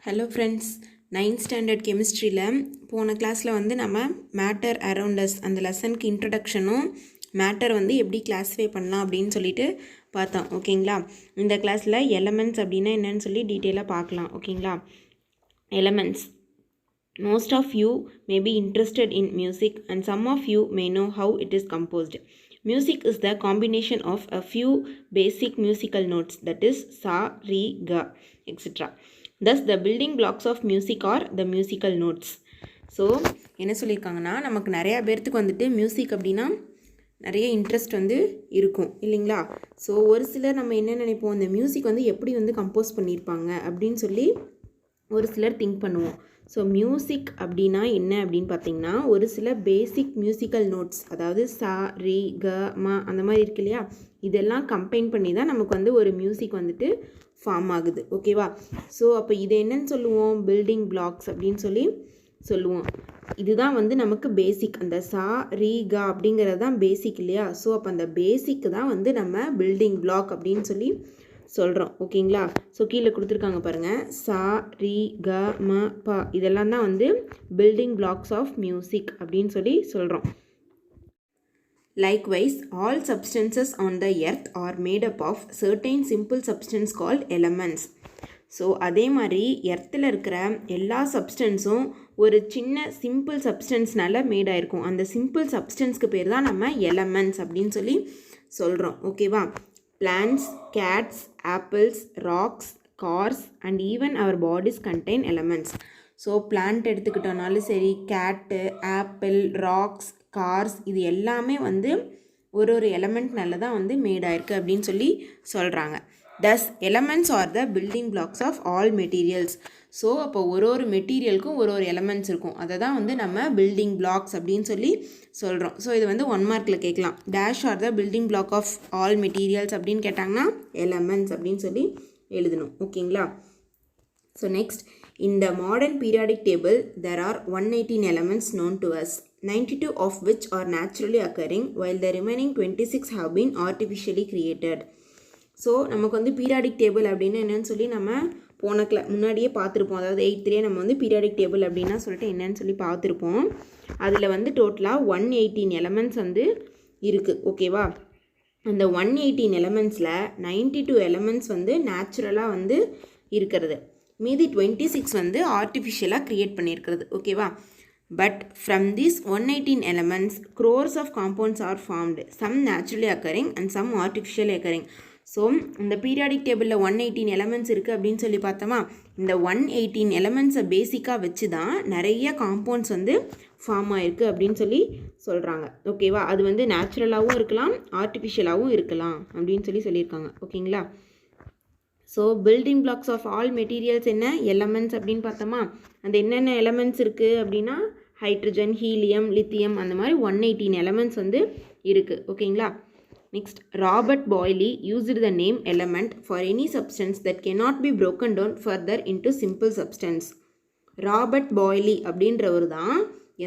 Hello friends, 9th standard கெமிஸ்ட்ரியில் போன கிளாஸில் வந்து நம்ம மேட்டர் அரவுண்ட் அஸ் அந்த லெசனுக்கு இன்ட்ரடக்ஷனும் மேட்டர் வந்து எப்படி கிளாஸிஃபை பண்ணலாம் அப்படின்னு சொல்லிட்டு பார்த்தோம். ஓகேங்களா? இந்த கிளாஸில் எலமெண்ட்ஸ் அப்படின்னா என்னன்னு சொல்லி டீட்டெயிலாக பார்க்கலாம். ஓகேங்களா? Elements. Most of you may be interested in music and some of you may know how it is composed. Music is the combination of a few basic musical notes, that is sa, re, ga, etc. Thus the building blocks of music are the musical notes. So என்ன சொல்லியிருக்காங்கன்னா, நமக்கு நிறையா பேர்த்துக்கு வந்துட்டு music அப்படின்னா நிறைய interest வந்து இருக்கும் இல்லைங்களா? ஸோ ஒரு சிலர் நம்ம என்ன நினைப்போம், இந்த மியூசிக் வந்து எப்படி வந்து கம்போஸ் பண்ணியிருப்பாங்க அப்படின்னு சொல்லி ஒரு சிலர் திங்க் பண்ணுவோம். ஸோ மியூசிக் அப்படின்னா என்ன அப்படின்னு பார்த்தீங்கன்னா, ஒரு சில பேசிக் மியூசிக்கல் நோட்ஸ், அதாவது சா, ரி, க, ம அந்த மாதிரி இருக்கு இல்லையா, இதெல்லாம் கம்பைன் பண்ணி தான் நமக்கு வந்து ஒரு மியூசிக் வந்துட்டு ஃபார்ம் ஆகுது. ஓகேவா? ஸோ அப்போ இது என்னன்னு சொல்லுவோம், பில்டிங் பிளாக்ஸ் அப்படின்னு சொல்லி சொல்லுவோம். இதுதான் வந்து நமக்கு பேசிக். அந்த சா, ரி, க அப்படிங்கிறது தான் பேசிக் இல்லையா? ஸோ அப்போ அந்த பேசிக் தான் வந்து நம்ம பில்டிங் பிளாக் அப்படின்னு சொல்லி சொல்கிறோம். ஓகேங்களா? ஸோ கீழே கொடுத்துருக்காங்க பாருங்கள், சா, ரி, க, ம, ப இதெல்லாம் தான் வந்து பில்டிங் பிளாக்ஸ் ஆஃப் மியூசிக் அப்படின்னு சொல்லி சொல்கிறோம். Likewise, all substances on the earth are made up of certain simple substance called elements. So அதே மாதிரி எர்த்தில் இருக்கிற எல்லா சப்ஸ்டன்ஸும் ஒரு சின்ன சிம்பிள் சப்ஸ்டன்ஸ்னால மேட் ஆயிருக்கும். அந்த சிம்பிள் சப்ஸ்டன்ஸ்க்கு பேர் தான் நம்ம எலமெண்ட்ஸ் அப்படின்னு சொல்லி சொல்கிறோம். ஓகேவா? Plants, cats, apples, rocks, cars and even our bodies contain elements. So plant எடுத்துக்கிட்டோனாலும் சரி, கேட்டு, ஆப்பிள், ராக்ஸ், கார்ஸ் இது எல்லாமே வந்து ஒரு ஒரு எலமெண்ட்னால தான் வந்து மேட் ஆயிருக்கு அப்படின்னு சொல்லி சொல்கிறாங்க. Thus elements are the building blocks of all materials. So அப்போ ஒரு ஒரு மெட்டீரியலுக்கும் ஒரு ஒரு எலமெண்ட்ஸ் இருக்கும். அதை தான் வந்து நம்ம பில்டிங் பிளாக்ஸ் அப்படின்னு சொல்லி சொல்கிறோம். ஸோ இது வந்து 1 மார்க்கில் கேட்கலாம். Dash are the building block of all materials அப்படின்னு கேட்டாங்கன்னா எலமெண்ட்ஸ் அப்படின்னு சொல்லி எழுதணும். ஓகேங்களா? So next, in the modern periodic table there are 118 elements known to us, 92 of which are naturally occurring while the remaining 26 have been artificially created. So நமக்கு வந்து periodic table அப்படின்னு என்னன்னு சொல்லி நம்ம முன்னாடியே பார்த்துருப்போம். அதாவது 8th நம்ம வந்து பீரியாடிக் டேபிள் அப்படின்னா சொல்லிட்டு என்னன்னு சொல்லி பார்த்துருப்போம். அதில் வந்து டோட்டலாக 118 எலமெண்ட்ஸ் வந்து இருக்குது. ஓகேவா? அந்த 118 எலமெண்ட்ஸில் 92 எலமெண்ட்ஸ் வந்து நேச்சுரலாக வந்து இருக்கிறது. மீதி 26 வந்து ஆர்டிஃபிஷியலாக க்ரியேட் பண்ணியிருக்கிறது. ஓகேவா? But from these 118 elements crores of compounds are formed, some naturally occurring and some artificially occurring. So இந்த பீரியாடிக் டேபிளில் 118 எலமெண்ட்ஸ் இருக்குது அப்படின்னு சொல்லி பார்த்தோமா, இந்த 118 எலமெண்ட்ஸை பேசிக்காக வச்சு தான் நிறைய காம்பவுண்ட்ஸ் வந்து ஃபார்ம் ஆகிருக்கு அப்படின்னு சொல்லி சொல்கிறாங்க. ஓகேவா? அது வந்து நேச்சுரலாகவும் இருக்கலாம், ஆர்டிஃபிஷியலாகவும் இருக்கலாம் அப்படின்னு சொல்லி சொல்லியிருக்காங்க. ஓகேங்களா? So building blocks of all materials என்ன, எலமெண்ட்ஸ் அப்படின்னு பார்த்தோமா, அந்த என்னென்ன எலமெண்ட்ஸ் இருக்குது அப்படின்னா ஹைட்ரஜன், ஹீலியம், லித்தியம் அந்த மாதிரி 118 எலமெண்ட்ஸ் வந்து இருக்குது. ஓகேங்களா? Next, Robert Boyle used the name element for any substance that cannot be broken down further into simple substance. Robert Boyle அப்படின்றவர் தான்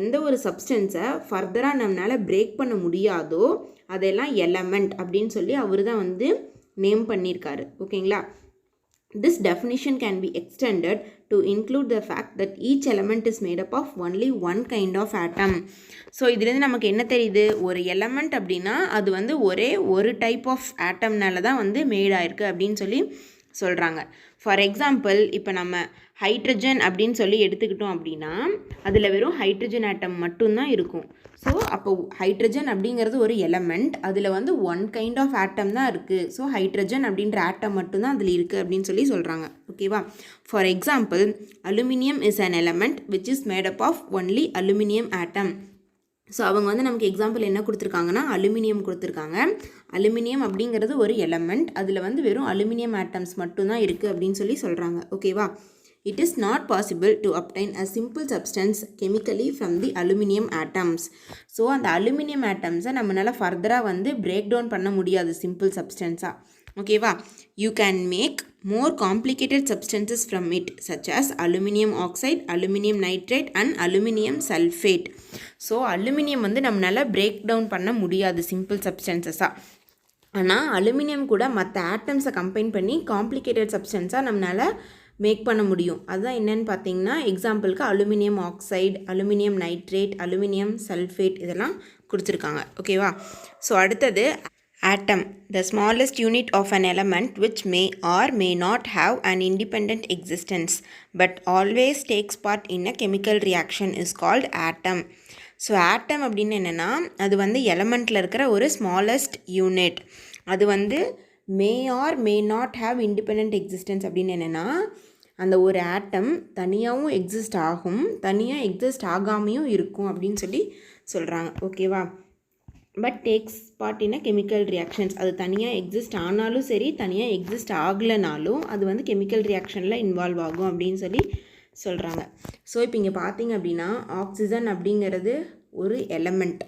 எந்த ஒரு சப்ஸ்டன்ஸை ஃபர்தராக நம்மளால் பிரேக் பண்ண முடியாதோ அதெல்லாம் எலமெண்ட் அப்படின்னு சொல்லி அவர் தான் வந்து நேம் பண்ணியிருக்காரு. ஓகேங்களா? This definition can be extended to include the fact that each element is made up of only one kind of atom. So இதுலேருந்து நமக்கு என்ன தெரியுது, ஒரு எலமெண்ட் அப்படின்னா அது வந்து ஒரே ஒரு டைப் ஆஃப் ஆட்டம்னால தான் வந்து மேட் ஆயிருக்கு அப்படின்னு சொல்லி சொல்கிறாங்க. ஃபார் எக்ஸாம்பிள், இப்போ நம்ம ஹைட்ரஜன் அப்படின்னு சொல்லி எடுத்துக்கிட்டோம் அப்படின்னா அதில் வெறும் ஹைட்ரஜன் ஆட்டம் மட்டும்தான் இருக்கும். ஸோ அப்போ ஹைட்ரஜன் அப்படிங்கிறது ஒரு எலமெண்ட், அதில் வந்து ஒன் கைண்ட் ஆஃப் ஆட்டம் தான் இருக்குது. ஸோ ஹைட்ரஜன் அப்படின்ற ஆட்டம் மட்டும்தான் அதில் இருக்குது அப்படின்னு சொல்லி சொல்கிறாங்க. ஓகேவா? For example, aluminium is an element which is made up of only aluminium atom. So அவங்க வந்து நமக்கு எக்ஸாம்பிள் என்ன கொடுத்துருக்காங்கன்னா அலுமினியம் கொடுத்துருக்காங்க. அலுமினியம் அப்படிங்கிறது ஒரு எலமெண்ட், அதில் வந்து வெறும் அலுமினியம் ஆட்டம்ஸ் மட்டும்தான் இருக்குது அப்படின்னு சொல்லி சொல்கிறாங்க. ஓகேவா? It is not possible to obtain a simple substance chemically from the aluminum atoms. So அந்த அலுமினியம் ஆட்டம்ஸை நம்மளால் ஃபர்தராக வந்து பிரேக் டவுன் பண்ண முடியாது சிம்பிள் சப்ஸ்டன்ஸாக. ஓகேவா? You can make more complicated substances from it, such as aluminum oxide, aluminum nitrate and aluminum sulfate. So aluminium வந்து நம்மளால் break down பண்ண முடியாது சிம்பிள் சப்ஸ்டன்சஸாக. ஆனால் அலுமினியம் கூட மற்ற ஆட்டம்ஸை கம்பைன் பண்ணி காம்ப்ளிகேட்டட் சப்ஸ்டன்ஸாக நம்மளால் மேக் பண்ண முடியும். அதுதான் என்னென்னு பார்த்தீங்கன்னா, எக்ஸாம்பிளுக்கு aluminium oxide, aluminium nitrate, aluminium sulphate இதெல்லாம் கொடுத்துருக்காங்க. ஓகேவா? ஸோ அடுத்தது atom, the smallest unit of an element which may or may not have an independent existence but always takes part in a chemical reaction is called atom. So atom அப்படின்னு என்னென்னா, அது வந்து எலமெண்ட்டில் இருக்கிற ஒரு ஸ்மாலஸ்ட் யூனிட். அது வந்து மே R may not have independent existence அப்படின்னு என்னென்னா, அந்த ஒரு ஆட்டம் தனியாகவும் எக்ஸிஸ்ட் ஆகும், தனியாக எக்ஸிஸ்ட் ஆகாமையும் இருக்கும் அப்படின்னு சொல்லி சொல்கிறாங்க. ஓகேவா? But tax part in chemical reactions. அது தனியாக எக்ஸிஸ்ட் ஆனாலும் சரி, தனியாக எக்ஸிஸ்ட் ஆகலைனாலும் அது வந்து கெமிக்கல் ரியாக்ஷனில் இன்வால்வ் ஆகும் அப்படின்னு சொல்லி சொல்கிறாங்க. ஸோ இப்போ இங்கே பார்த்தீங்க அப்படின்னா, ஆக்சிஜன் அப்படிங்கிறது ஒரு எலமெண்ட்,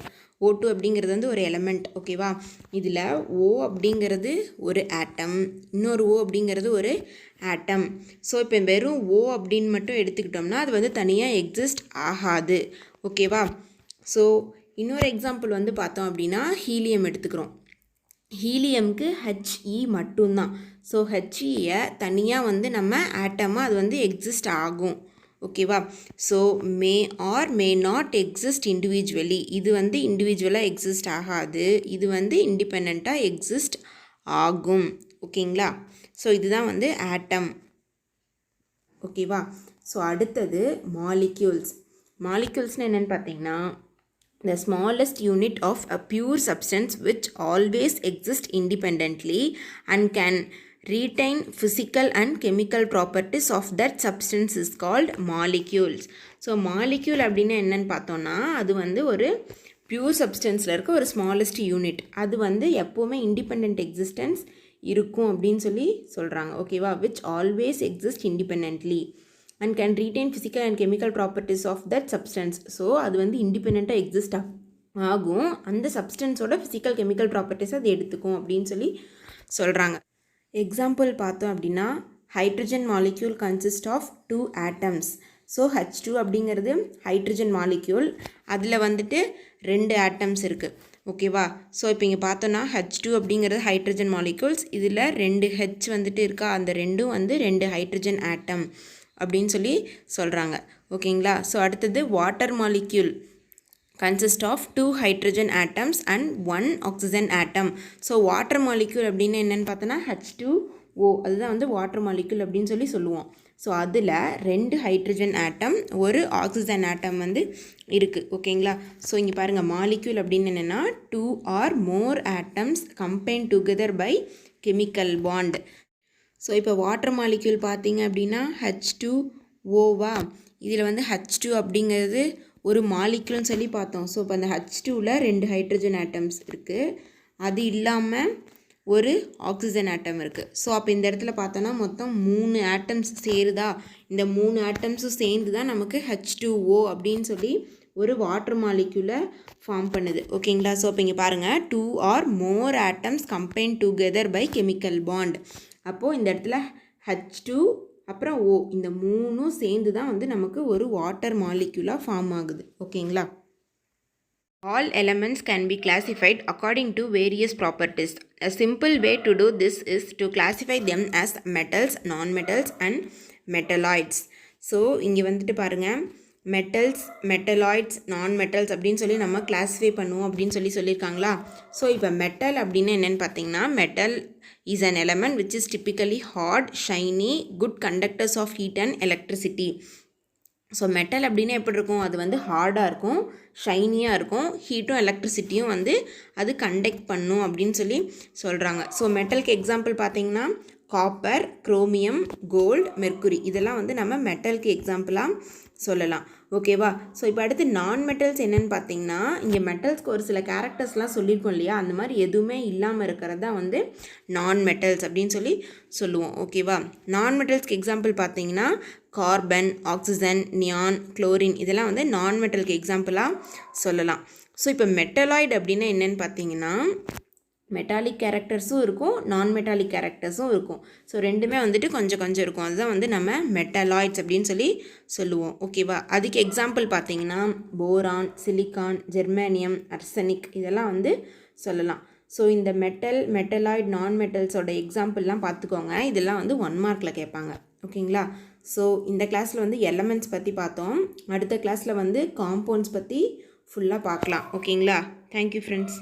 O2 அப்படிங்கிறது வந்து ஒரு எலமெண்ட். ஓகேவா? இதில் O அப்படிங்கிறது ஒரு ஆட்டம், இன்னொரு O அப்படிங்கிறது ஒரு ஆட்டம். ஸோ இப்போ வெறும் O அப்படின்னு மட்டும் எடுத்துக்கிட்டோம்னா அது வந்து தனியாக எக்ஸிஸ்ட் ஆகாது. ஓகேவா? ஸோ இன்னொரு எக்ஸாம்பிள் வந்து பார்த்தோம் அப்படின்னா, ஹீலியம் எடுத்துக்கிறோம். ஹீலியம்க்கு HE மட்டும்தான். ஸோ HEயை தனியாக வந்து நம்ம ஆட்டமாக அது வந்து எக்ஸிஸ்ட் ஆகும். ஓகேவா? So May R may not exist individually. இது வந்து இண்டிவிஜுவலாக எக்ஸிஸ்ட் ஆகாது, இது வந்து இண்டிபெண்ட்டாக எக்ஸிஸ்ட் ஆகும். ஓகேங்களா? ஸோ இதுதான் வந்து ஆட்டம். ஓகேவா? ஸோ அடுத்தது மாலிக்யூல்ஸ். மாலிக்யூல்ஸ்னால் என்னென்னு பார்த்தீங்கன்னா, the smallest unit of a pure substance which always exists independently and can retain physical and chemical properties of that substance is called molecules. So molecule அப்படின்னா என்னென்னு பார்த்தோன்னா, அது வந்து ஒரு பியூர் சப்ஸ்டன்ஸில் இருக்க ஒரு ஸ்மாலஸ்ட் யூனிட். அது வந்து எப்போவுமே இண்டிபெண்ட் எக்ஸிஸ்டன்ஸ் இருக்கும் அப்படின்னு சொல்லி சொல்கிறாங்க. ஓகேவா? Which always exist independently and can retain physical and chemical properties of that substance. So அது வந்து இண்டிபெண்ட்டாக எக்ஸிஸ்ட் ஆகும், அந்த சப்ஸ்டன்ஸோட ஃபிசிக்கல் கெமிக்கல் ப்ராப்பர்ட்டிஸ் அது எடுத்துக்கும் அப்படின்னு சொல்லி சொல்கிறாங்க. எக்ஸாம்பிள் பார்த்தோம் அப்படின்னா, hydrogen molecule consist of 2 atoms. So H2 அப்படிங்கிறது ஹைட்ரஜன் மாலிக்யூல், அதில் வந்துட்டு 2 ஆட்டம்ஸ் இருக்குது. ஓகேவா? ஸோ இப்போ இங்கே பார்த்தோன்னா H2 அப்படிங்கிறது ஹைட்ரஜன் மாலிக்யூல்ஸ், இதில் 2 H வந்துட்டு இருக்கா, அந்த ரெண்டும் வந்து 2 ஹைட்ரஜன் ஆட்டம் அப்படின்னு சொல்லி சொல்கிறாங்க. ஓகேங்களா? ஸோ அடுத்தது water molecule consist of 2 hydrogen atoms and 1 oxygen atom. So water molecule அப்படின்னு என்னென்னு பார்த்தோன்னா H2O, அதுதான் வந்து வாட்டர் மாலிக்யூல் அப்படின்னு சொல்லி சொல்லுவோம். ஸோ அதில் 2 ஹைட்ரஜன் ஆட்டம், ஒரு ஆக்சிஜன் ஆட்டம் வந்து இருக்குது. ஓகேங்களா? ஸோ இங்கே பாருங்கள், மாலிக்யூல் அப்படின்னு என்னென்னா 2 or more atoms combined together by chemical bond. So இப்போ வாட்டர் மாலிக்யூல் பார்த்தீங்க அப்படின்னா H2Oவா, இதில் வந்து H2 அப்படிங்கிறது ஒரு மாலிக்யூல்னு சொல்லி பார்த்தோம். ஸோ இப்போ அந்த H2வில் 2 ஹைட்ரஜன் ஆட்டம்ஸ் இருக்குது, அது இல்லாமல் ஒரு ஆக்சிஜன் ஆட்டம் இருக்குது. ஸோ அப்போ இந்த இடத்துல பார்த்தோன்னா மொத்தம் 3 ஆட்டம்ஸ் சேருதா, இந்த 3 ஆட்டம்ஸும் சேர்ந்து தான் நமக்கு H2O அப்படின்னு சொல்லி ஒரு வாட்டர் மாலிக்யூலை ஃபார்ம் பண்ணுது. ஓகேங்களா? ஸோ இப்போ இங்கே பாருங்கள், 2 or more atoms combined together by chemical bond. அப்போது இந்த இடத்துல H2 அப்புறம் O, இந்த 3ம் சேர்ந்து தான் வந்து நமக்கு ஒரு வாட்டர் மாலிக்யூலாக ஃபார்ம் ஆகுது. ஓகேங்களா? All elements can be classified according to various properties. A simple way to do this is to classify them as metals, non-metals and metalloids. So இங்கே வந்துட்டு பாருங்கள், மெட்டல்ஸ், மெட்டலாய்ட்ஸ், நான் மெட்டல்ஸ் அப்படின்னு சொல்லி நம்ம கிளாஸிஃபை பண்ணுவோம் அப்படின்னு சொல்லியிருக்காங்களா. ஸோ இப்போ மெட்டல் அப்படின்னு என்னென்னு பார்த்தீங்கன்னா, metal is an element which is typically hard, shiny, good conductors of heat and electricity. So metal அப்படின்னா எப்படி இருக்கும், அது வந்து ஹார்டாக இருக்கும், ஷைனியாக இருக்கும், ஹீட்டும் எலக்ட்ரிசிட்டியும் வந்து அது கண்டக்ட் பண்ணும் அப்படின்னு சொல்லி சொல்கிறாங்க. ஸோ மெட்டலுக்கு எக்ஸாம்பிள் பார்த்தீங்கன்னா காப்பர், குரோமியம், கோல்டு, மெர்க்குரி, இதெல்லாம் வந்து நம்ம மெட்டலுக்கு எக்ஸாம்பிளாக சொல்லலாம். ஓகேவா? ஸோ இப்போ அடுத்து நான் மெட்டல்ஸ் என்னென்னு பார்த்தீங்கன்னா, இங்கே மெட்டல்ஸ்க்கு ஒரு சில கேரக்டர்ஸ்லாம் சொல்லியிருக்கோம் இல்லையா, அந்த மாதிரி எதுவுமே இல்லாமல் இருக்கிறது தான் வந்து நான் மெட்டல்ஸ் அப்படின்னு சொல்லி சொல்லுவோம். ஓகேவா? நான் மெட்டல்ஸ்க்கு எக்ஸாம்பிள் பார்த்தீங்கன்னா கார்பன், ஆக்சிஜன், நியான், குளோரின், இதெல்லாம் வந்து நான் மெட்டலுக்கு எக்ஸாம்பிளாக சொல்லலாம். ஸோ இப்போ மெட்டலாய்டு அப்படின்னா என்னென்னு பார்த்தீங்கன்னா, மெட்டாலிக் கேரக்டர்ஸும் இருக்கும், நான் மெட்டாலிக் கேரக்டர்ஸும் இருக்கும். ஸோ ரெண்டுமே வந்துட்டு கொஞ்சம் கொஞ்சம் இருக்கும், அதுதான் வந்து நம்ம மெட்டலாய்ட்ஸ் அப்படின்னு சொல்லி சொல்லுவோம். ஓகேவா? அதுக்கு எக்ஸாம்பிள் பார்த்தீங்கன்னா போரான், சிலிக்கான், ஜெர்மானியம், அர்சனிக், இதெல்லாம் வந்து சொல்லலாம். ஸோ இந்த மெட்டல், மெட்டலாய்டு, நான் மெட்டல்ஸோட எக்ஸாம்பிள்லாம் பார்த்துக்கோங்க, இதெல்லாம் வந்து 1 மார்க்கில் கேட்பாங்க. ஓகேங்களா? ஸோ இந்த கிளாஸில் வந்து எலமெண்ட்ஸ் பற்றி பார்த்தோம். அடுத்த கிளாஸில் வந்து காம்பவுண்ட்ஸ் பற்றி ஃபுல்லாக பார்க்கலாம். ஓகேங்களா? Thank you friends.